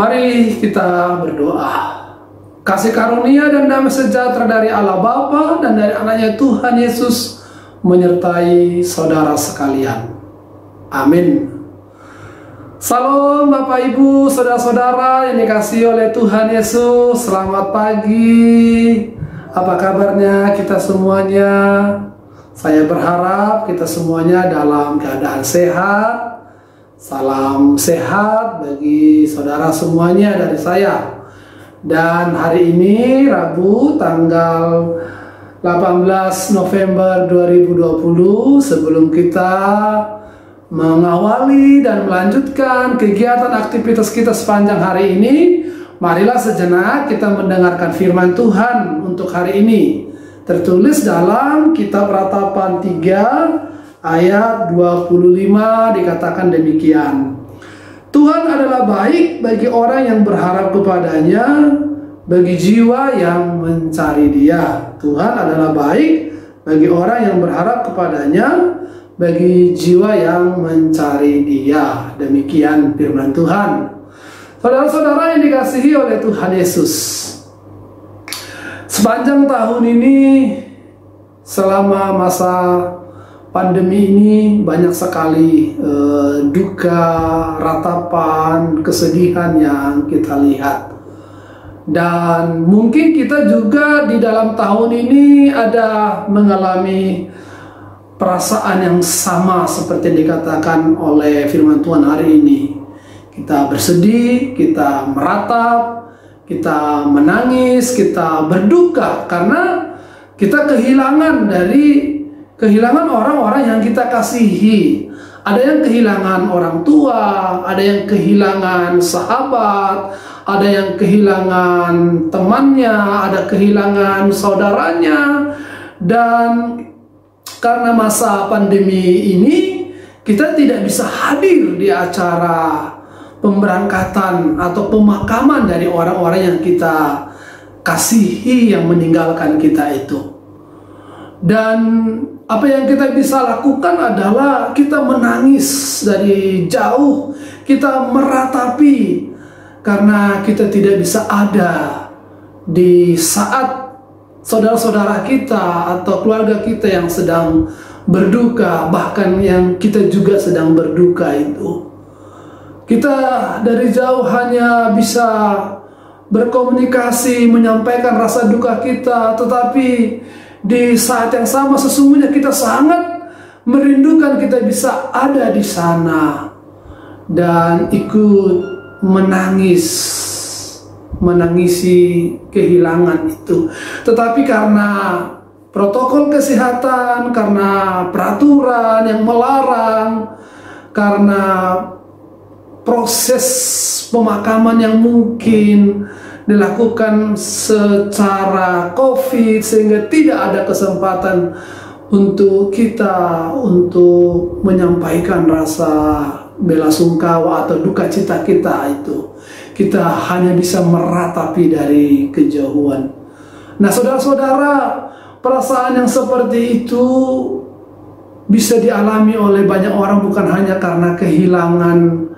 Mari kita berdoa. Kasih karunia dan damai sejahtera dari Allah Bapa dan dari anaknya Tuhan Yesus menyertai saudara sekalian. Amin. Salam Bapak Ibu, saudara-saudara yang dikasihi oleh Tuhan Yesus. Selamat pagi. Apa kabarnya kita semuanya? Saya berharap kita semuanya dalam keadaan sehat. Salam sehat bagi saudara semuanya dari saya. Dan hari ini Rabu tanggal 18 November 2020, sebelum kita mengawali dan melanjutkan kegiatan aktivitas kita sepanjang hari ini, marilah sejenak kita mendengarkan firman Tuhan untuk hari ini. Tertulis dalam kitab Ratapan 3 ayat 25 dikatakan demikian. Tuhan adalah baik bagi orang yang berharap kepadanya, bagi jiwa yang mencari Dia. Tuhan adalah baik bagi orang yang berharap kepadanya, bagi jiwa yang mencari Dia. Demikian firman Tuhan. Saudara-saudara yang dikasihi oleh Tuhan Yesus, sepanjang tahun ini, selama masa pandemi ini, banyak sekali duka, ratapan, kesedihan yang kita lihat. Dan mungkin kita juga di dalam tahun ini ada mengalami perasaan yang sama seperti yang dikatakan oleh firman Tuhan hari ini. Kita bersedih, kita meratap, kita menangis, kita berduka karena kita kehilangan orang-orang yang kita kasihi. Ada yang kehilangan orang tua, ada yang kehilangan sahabat, ada yang kehilangan temannya, ada kehilangan saudaranya. Dan karena masa pandemi ini, kita tidak bisa hadir di acara pemberangkatan atau pemakaman dari orang-orang yang kita kasihi yang meninggalkan kita itu. Dan apa yang kita bisa lakukan adalah kita menangis dari jauh, kita meratapi karena kita tidak bisa ada di saat saudara-saudara kita atau keluarga kita yang sedang berduka, bahkan yang kita juga sedang berduka itu. Kita dari jauh hanya bisa berkomunikasi, menyampaikan rasa duka kita, tetapi di saat yang sama sesungguhnya kita sangat merindukan kita bisa ada di sana dan ikut menangisi kehilangan itu. Tetapi karena protokol kesehatan, karena peraturan yang melarang, karena proses pemakaman yang mungkin dilakukan secara COVID sehingga tidak ada kesempatan untuk kita untuk menyampaikan rasa belasungkawa atau duka cita kita itu. Kita hanya bisa meratapi dari kejauhan. Nah, saudara-saudara, perasaan yang seperti itu bisa dialami oleh banyak orang, bukan hanya karena kehilangan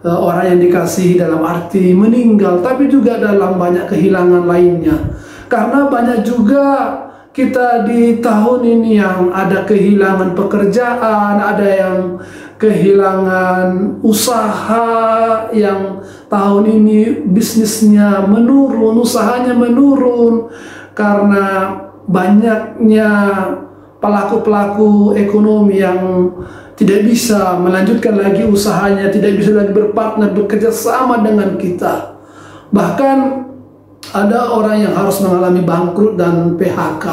orang yang dikasihi dalam arti meninggal, tapi juga dalam banyak kehilangan lainnya. Karena banyak juga kita di tahun ini yang ada kehilangan pekerjaan, ada yang kehilangan usaha, yang tahun ini bisnisnya menurun, usahanya menurun karena banyaknya pelaku-pelaku ekonomi yang tidak bisa melanjutkan lagi usahanya, tidak bisa lagi berpartner, bekerja sama dengan kita. Bahkan ada orang yang harus mengalami bangkrut dan PHK.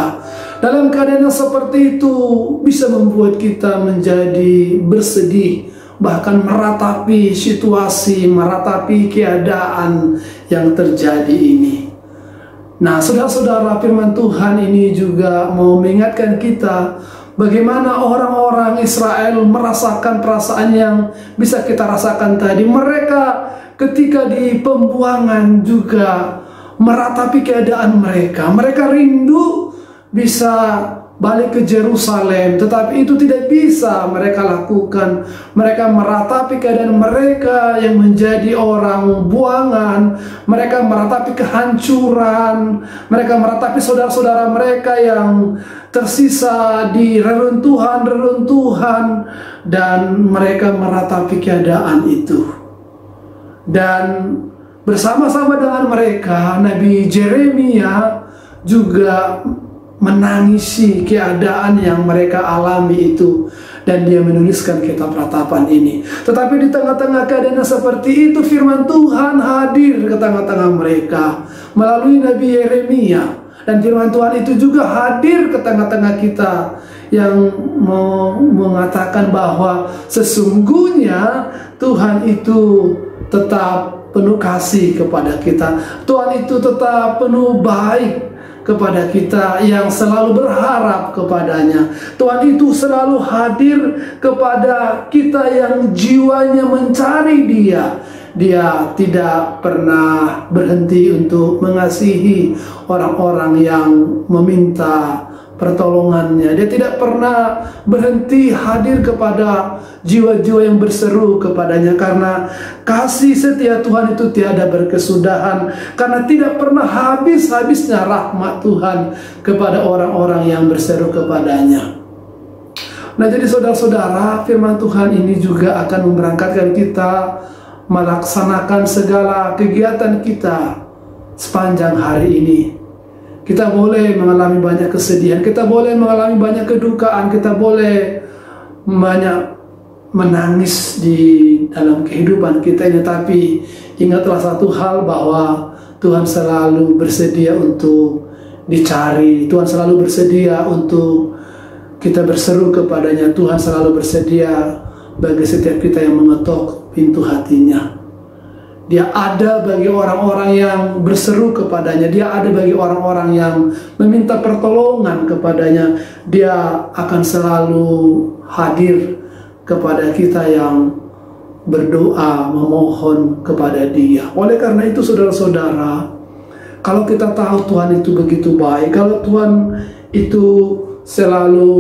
Dalam keadaan yang seperti itu bisa membuat kita menjadi bersedih, bahkan meratapi situasi, meratapi keadaan yang terjadi ini. Nah, saudara-saudara, firman Tuhan ini juga mau mengingatkan kita bagaimana orang-orang Israel merasakan perasaan yang bisa kita rasakan tadi. Mereka ketika di pembuangan juga meratapi keadaan mereka. Mereka rindu bisa balik ke Yerusalem, tetapi itu tidak bisa mereka lakukan. Mereka meratapi keadaan mereka yang menjadi orang buangan, mereka meratapi kehancuran, mereka meratapi saudara-saudara mereka yang tersisa di reruntuhan-reruntuhan, dan mereka meratapi keadaan itu. Dan bersama-sama dengan mereka, Nabi Yeremia juga menangisi keadaan yang mereka alami itu, dan dia menuliskan kitab ratapan ini. Tetapi di tengah-tengah keadaan seperti itu, firman Tuhan hadir ke tengah-tengah mereka melalui Nabi Yeremia, dan firman Tuhan itu juga hadir ke tengah-tengah kita yang mengatakan bahwa sesungguhnya Tuhan itu tetap penuh kasih kepada kita. Tuhan itu tetap penuh baik kepada kita yang selalu berharap kepadanya. Tuhan itu selalu hadir kepada kita yang jiwanya mencari Dia. Dia tidak pernah berhenti untuk mengasihi orang-orang yang meminta pertolongannya. Dia tidak pernah berhenti hadir kepada jiwa-jiwa yang berseru kepadanya, karena kasih setia Tuhan itu tiada berkesudahan, karena tidak pernah habis-habisnya rahmat Tuhan kepada orang-orang yang berseru kepadanya. Nah, jadi saudara-saudara, firman Tuhan ini juga akan memberangkatkan kita melaksanakan segala kegiatan kita sepanjang hari ini. Kita boleh mengalami banyak kesedihan, kita boleh mengalami banyak kedukaan, kita boleh banyak menangis di dalam kehidupan kita ini. Tapi ingatlah satu hal, bahwa Tuhan selalu bersedia untuk dicari. Tuhan selalu bersedia untuk kita berseru kepadanya. Tuhan selalu bersedia bagi setiap kita yang mengetok pintu hatinya. Dia ada bagi orang-orang yang berseru kepadanya. Dia ada bagi orang-orang yang meminta pertolongan kepadanya. Dia akan selalu hadir kepada kita yang berdoa, memohon kepada Dia. Oleh karena itu, saudara-saudara, kalau kita tahu Tuhan itu begitu baik, kalau Tuhan itu selalu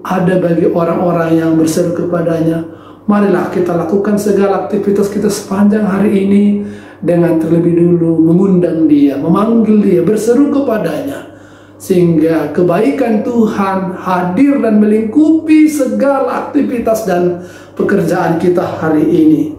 ada bagi orang-orang yang berseru kepadanya, marilah kita lakukan segala aktivitas kita sepanjang hari ini dengan terlebih dulu mengundang Dia, memanggil Dia, berseru kepadanya, sehingga kebaikan Tuhan hadir dan melingkupi segala aktivitas dan pekerjaan kita hari ini.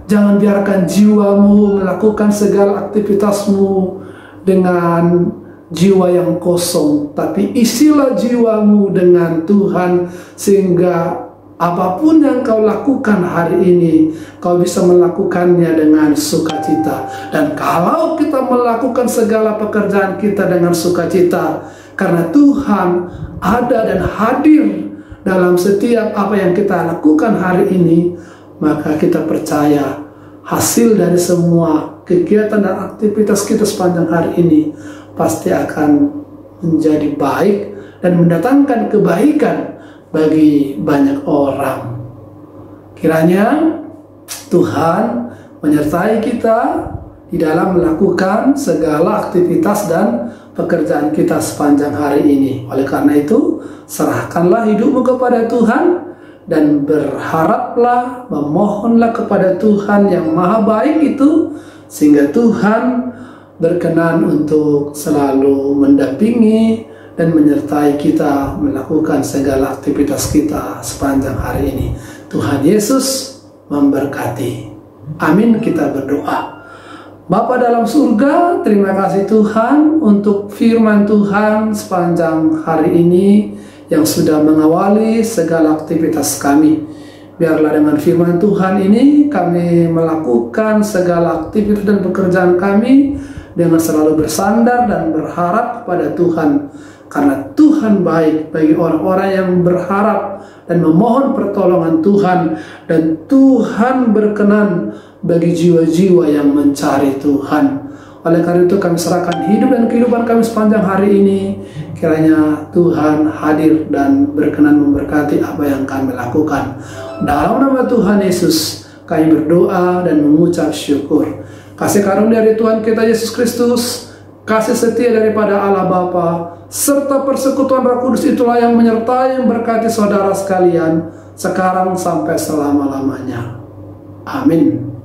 Jangan biarkan jiwamu melakukan segala aktivitasmu dengan jiwa yang kosong, tapi isilah jiwamu dengan Tuhan, sehingga apapun yang kau lakukan hari ini, kau bisa melakukannya dengan sukacita. Dan kalau kita melakukan segala pekerjaan kita dengan sukacita, karena Tuhan ada dan hadir dalam setiap apa yang kita lakukan hari ini, maka kita percaya hasil dari semua kegiatan dan aktivitas kita sepanjang hari ini pasti akan menjadi baik dan mendatangkan kebaikan bagi banyak orang. Kiranya Tuhan menyertai kita di dalam melakukan segala aktivitas dan pekerjaan kita sepanjang hari ini. Oleh karena itu, serahkanlah hidupmu kepada Tuhan dan berharaplah, memohonlah kepada Tuhan yang maha baik itu, sehingga Tuhan berkenan untuk selalu mendampingi dan menyertai kita melakukan segala aktivitas kita sepanjang hari ini. Tuhan Yesus memberkati. Amin. Kita berdoa. Bapa dalam surga, terima kasih Tuhan untuk firman Tuhan sepanjang hari ini yang sudah mengawali segala aktivitas kami. Biarlah dengan firman Tuhan ini kami melakukan segala aktivitas dan pekerjaan kami dengan selalu bersandar dan berharap kepada Tuhan. Karena Tuhan baik bagi orang-orang yang berharap dan memohon pertolongan Tuhan, dan Tuhan berkenan bagi jiwa-jiwa yang mencari Tuhan. Oleh karena itu kami serahkan hidup dan kehidupan kami sepanjang hari ini. Kiranya Tuhan hadir dan berkenan memberkati apa yang kami lakukan. Dalam nama Tuhan Yesus kami berdoa dan mengucap syukur. Kasih karunia dari Tuhan kita Yesus Kristus, kasih setia daripada Allah Bapa, serta persekutuan Roh Kudus itulah yang menyertai memberkati saudara sekalian sekarang sampai selama-lamanya. Amin.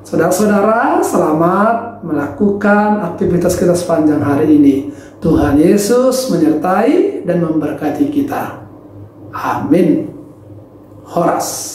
Saudara-saudara, selamat melakukan aktivitas kita sepanjang hari ini. Tuhan Yesus menyertai dan memberkati kita. Amin. Horas.